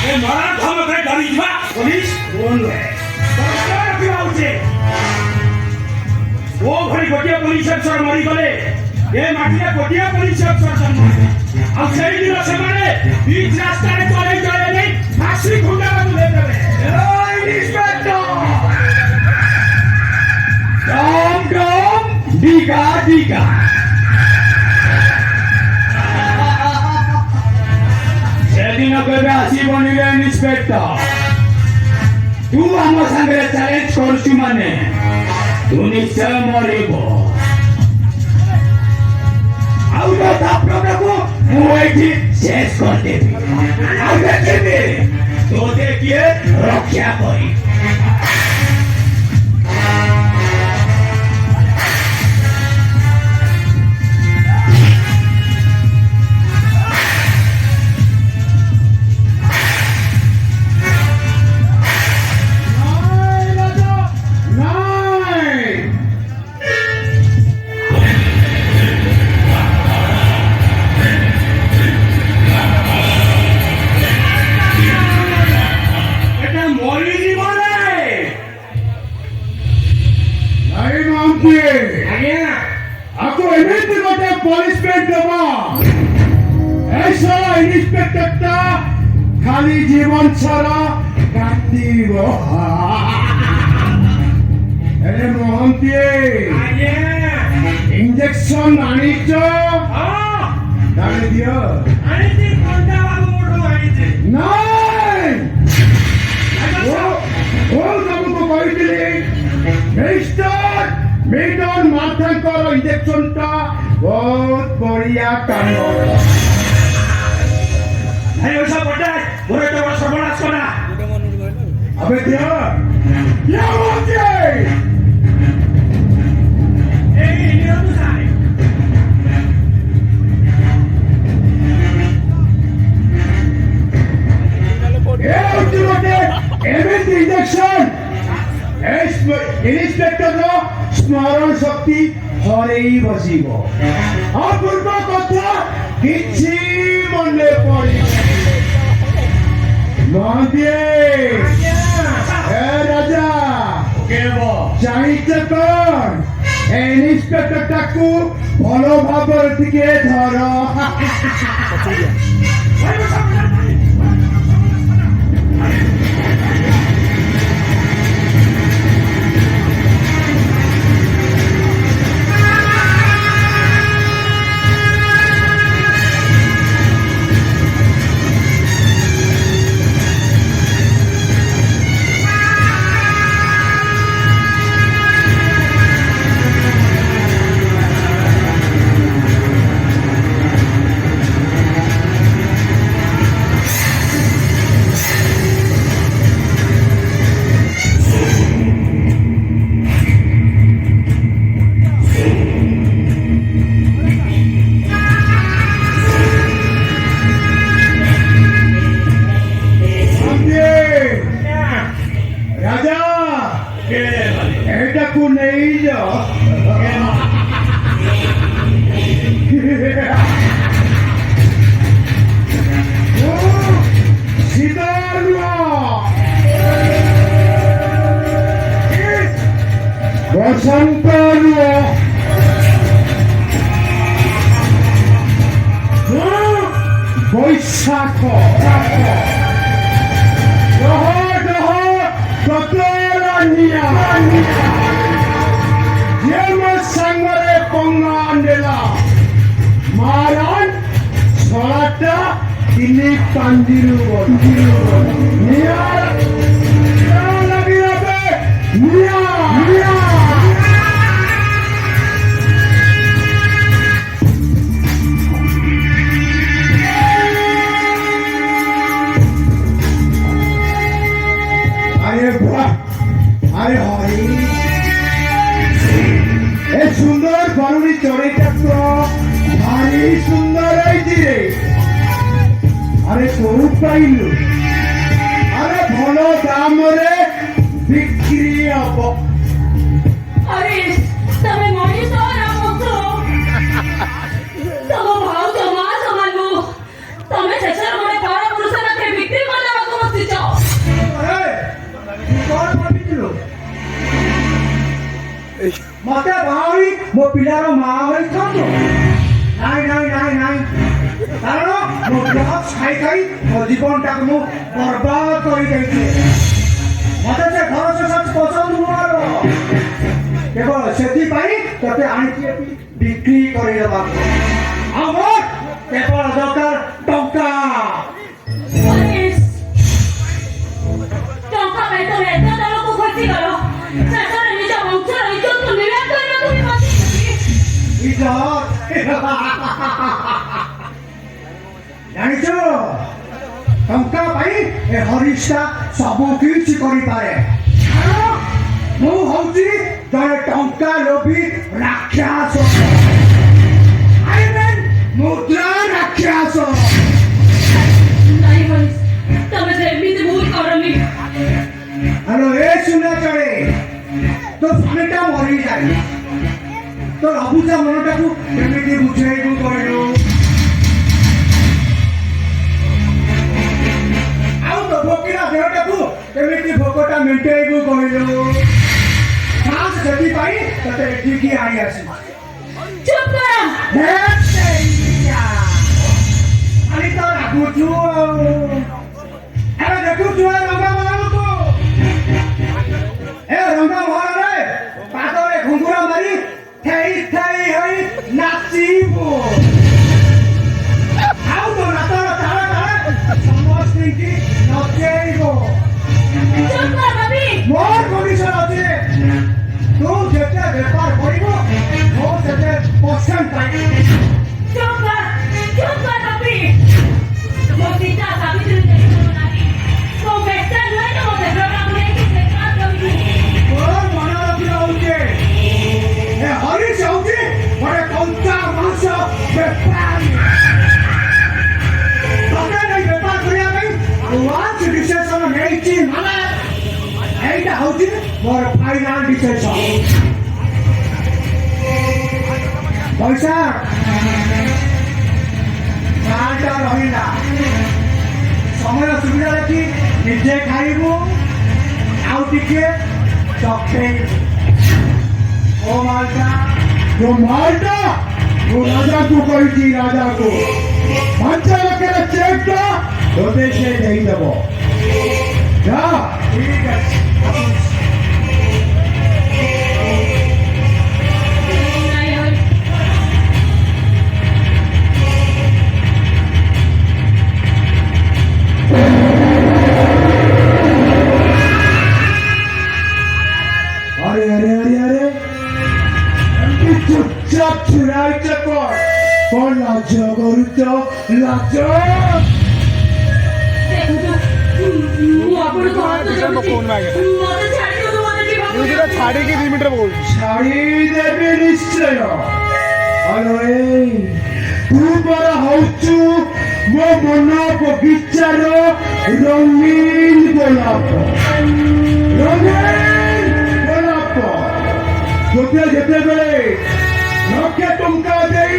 ଏ ମରଣ ଧମକରେ ଡରିଯିବା ପୋଲିସ ନୁହେଁ ରଖିବା ଉଚିତ। ଓ ଭଳି ଗୋଟିଏ ପୋଲିସ ଅଫିସର ମରିଗଲେ ଏ ମାଟିରେ ଗୋଟିଏ ପୋଲିସ ଅଫିସର ଜନ୍ମ ଆଉ ସେଇଦିନ ସେମାନେ ବିଚ୍ ରାସ୍ତାରେ ଚଲେଇ ଚଲେଇ ନେଇ ଫାଶୀ ଖୁଣ୍ଟାକୁ ଦେଇଦେବେ। ডিগা ডিগা সেদিন কেবে আসিবনি রে ইন্সপেক্টর তু আম সাথে চ্যালেঞ্জ করছু মানে তু নিশ্চয় মরিব ଆଉ ତା ପ୍ରଭୁକୁ ମୁଁ ଏଇଠି ଶେଷ କରିଦେବି ଆଉ ଦେଖିବି ତୋତେ କିଏ ରକ୍ଷା କରି। খালি জীবন ছাড়া কাটিব এরে মহন্তি ইঞ্জেকশন আনিছ তাহলে দিও আনিছি কোনটা বাবু মোটো আনিছি নাই ও তোমাকে কইছিলি মিস্টার মিটন মাথাঙ্কর ইঞ্জেকশনটা বহুত বড়িয়া কাম Hey, what's up, Dad? What are you doing? What's going on? Abe dia, dia mati. Hey, ini apa sih? Hey, ultimate, every injection. Inspector no, smaran shakti हरेई बसिबो अपूर्व कथा किछि मने पड़ी महोदय ए राजा केबो चाहिते कोन ए इंस्पेक्टर टाकू भलो भाबर टिके धर ତମ ଭାଉଜ ମା ସମାନ ତମେ ଶେଷରେ ଗୋଟେ ପର ପୁରୁଷ ପାଖରେ ବିକ୍ରି କରିଦେବାକୁ ମୋ ପିଲାର ମା ହୋଇଥାନ୍ତୁ। ନାଇଁ ନାଇଁ ନାଇଁ ନାଇଁ, କାରଣ ମୋ ଡ୍ରଗ୍ସ ଖାଇ ଖାଇ ମୋ ଜୀବନଟାକୁ ମୁଁ ବର୍ବାଦ କରିଦେଇଛି। ମତେ ସେ ଘର ସଂସାର ପସନ୍ଦ ନୁହଁ, କେବଳ ସେଥିପାଇଁ ତତେ ଆଣିଛି ଏଠି ବିକ୍ରି କରିଦେବାକୁ। ଆଉ ମୋର କେବଳ ଦରକାର ଟଙ୍କା। ଟଙ୍କା ପାଇଁ ତମେ ଏତେ ତଳକୁ ଖସିଗଲ। ଶେଷରେ ନିଜ ବଂଶର ଇଜ୍ଜତକୁ ନିଲାମ କରିବାକୁ ବି ଜାଣିଛ, ଟଙ୍କା ପାଇଁ ଏ ହରିଷ୍ଟା ସବୁ କିଛି କରିପାରେ। ମୁଁ ହଉଛି ଜଣେ ଟଙ୍କା ଲୋଭୀ ରାକ୍ଷସ। I mean, ମୁଦ୍ରା ରାକ୍ଷସ। ନାଇଁ ମନୀଷ, ତମେ ସେମିତି ଭୁଲ କରନି। ହ୍ୟାଲୋ, ଏ ଶୁଣା ଚଳେ, ତୋ ସ୍ୱାମୀଟା ମରିଯାଏ, ତୋ ଅବୁଝା ମନଟାକୁ କେମିତି ବୁଝେଇବୁ କହିଲୁ? ଆଉ ତୋ ଭୋକିଲା ଦେହଟାକୁ କେମିତି ଭୋକଟା ମେଣ୍ଟେଇବୁ କହିଲୁ? ଖାସ୍ ସେଥିପାଇଁ ତତେ ଏଠିକି ଆଣି ଆସିବୁ। ଚୁପ୍ କର। ଖାଲି ତ ରାଗୁଛୁ ଆଉ। ଏବେ ଦେଖୁଛୁ ଏ ରଙ୍ଗମହଲକୁ, ଏ ରଙ୍ଗମହଲରେ ପାଦରେ ଘୁଙ୍ଗୁର ମାରି ଠେଇ ଠେଇ ହୋଇ ନାଚିବୁ। ଆଉ ତୋ ନାଚର ତାଳେ ତାଳେ ସମସ୍ତିଙ୍କି ନଚେଇବୁ। ଚୁପ୍ କର ରବି। ମୋର କଣ୍ଡିସନ ଅଛି, ତୁ ଯେତେ ବେପାର କରିବୁ ମୁଁ ସେତେ ପସନ୍ଦ ପାଇବି। ଚୁପ୍ କର ରବି। ମୋ ପିତା ସାବିତ୍ରୀ ଦେଖିବୁ ନାହିଁ। ମୋ ବେଟା ନୁହେଁ ତ ମୋ ଦେହଟାକୁ ନେଇକି ବେକାର କରିବୁ। ତୋର ମନ ରଖିବା ହଉଛି ଏ ହରିଶ ହଉଛି ଗୋଟେ କଞ୍ଚା ମାଂସ ବେପାରୀ। ତତେ ନେଇ ବେପାର କରିବା ପାଇଁ ୱାନ୍ସ ଡିସିସନ ନେଇଛି ମାନେ এইটা হচ্ছে মোর ফাইনাল ডিসিশন। পয়সা মালটা রহিলা, সময় সুবিধা দেখি নিজে খাইবু, আউ টিকে চখেইবু। ও মালটা ତୁ ରାଜାକୁ କହିଛି, ରାଜାକୁ 5 ଲକ୍ଷର ଚେକ୍ ତୋତେ ସେ ଦେଇଦେବ। ଯା। ঠিক আছে। ନାଇଁ ହରି। अरे अरे अरे अरे एमती चुपचाप छुड़ाइଛ कौन लाज କରୁଛ ଲାଜ? ଦେଖୁଛୁ, ମୁଁ ଆପଣଙ୍କୁ ହାତ ଯୋଡୁଛି। ମତେ ଛାଡି ଦିଅନ୍ତୁ, ମତେ ଯିବାକୁ ଦିଅନ୍ତୁ। ଛାଡ଼ିକି 2 ମିନିଟରେ ପକଉଛି। ଛାଡ଼ିଦେବି ନିଶ୍ଚୟ। ଆରେ ତୁ ପରା ହଉଛୁ ମୋ ମନ ବଗିଚାର ରଙ୍ଗୀନ ଗୋଲାପ। ରଙ୍ଗୀନ ଗୋଲାପ ତୋତେ ଯେତେବେଳେ ଲକ୍ଷେ ଟଙ୍କା ଦେଇ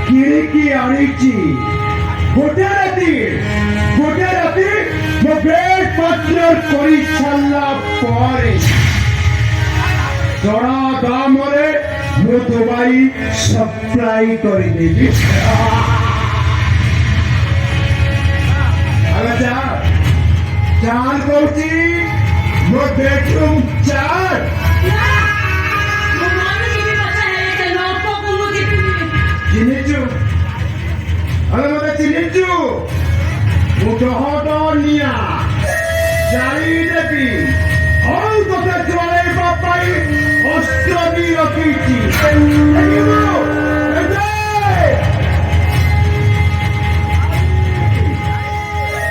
କିଣିକି ଆଣିଛି, ଗୋଟେ ରାତି ମୋ ବେଡ୍ ପାର୍ଟନର କରି ସାରିଲା ପରେ ଜଣା ଦାମରେ ମୁଁ ଦୁବାଇ ସପ୍ଲାଇ କରିଦେବି। ଆରେ ଚାଲ କହୁଛି, ମୋ ବେଡରୁମ୍ ଚାଲ। ମୁଁ ମରିଯିବି ପଛେ, ହେଲେ ସେ ନର୍କକୁ ମୁଁ ଯିବିନି। ଚିହ୍ନିଛୁ? ଆରେ ମତେ ଚିହ୍ନିଛୁ? ମୁଁ ଡହଡନିଆ ଜାଳିଦେବି। ଆଉ ତତେ ଜଳେଇବା ପାଇଁ ଅସ୍ତ୍ର ବି ରଖିଛି।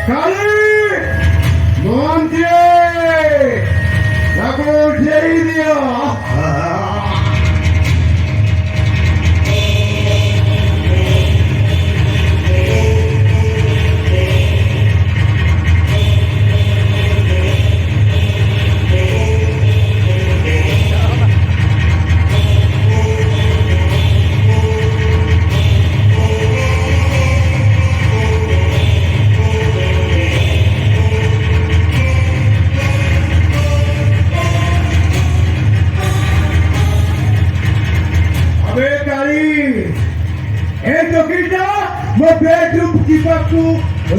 କାଲି ମନ୍ଦିର ତାକୁ ଉଠେଇ ଦିଅ। को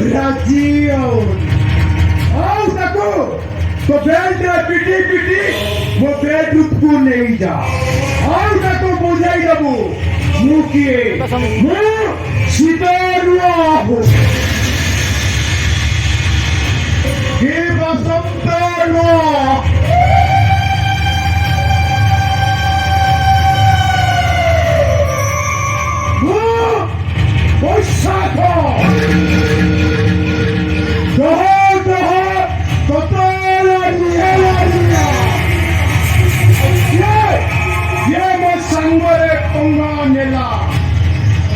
राजी आओ ताको तो बेल्ट पिटी पिटी वो बेल्ट को नहीं जा आओ ताको बुझाई दबो मु किए मु सीतारुआ हो के बसंत रो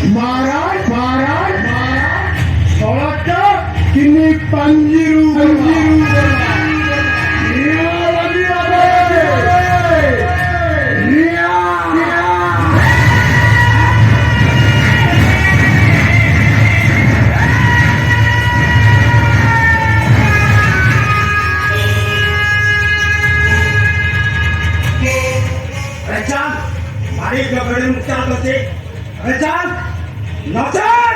महाराज महाराज महाराज सोलह किन्नी पंजीरू मारे गगड़े मुक्ता बसे रचान नौचान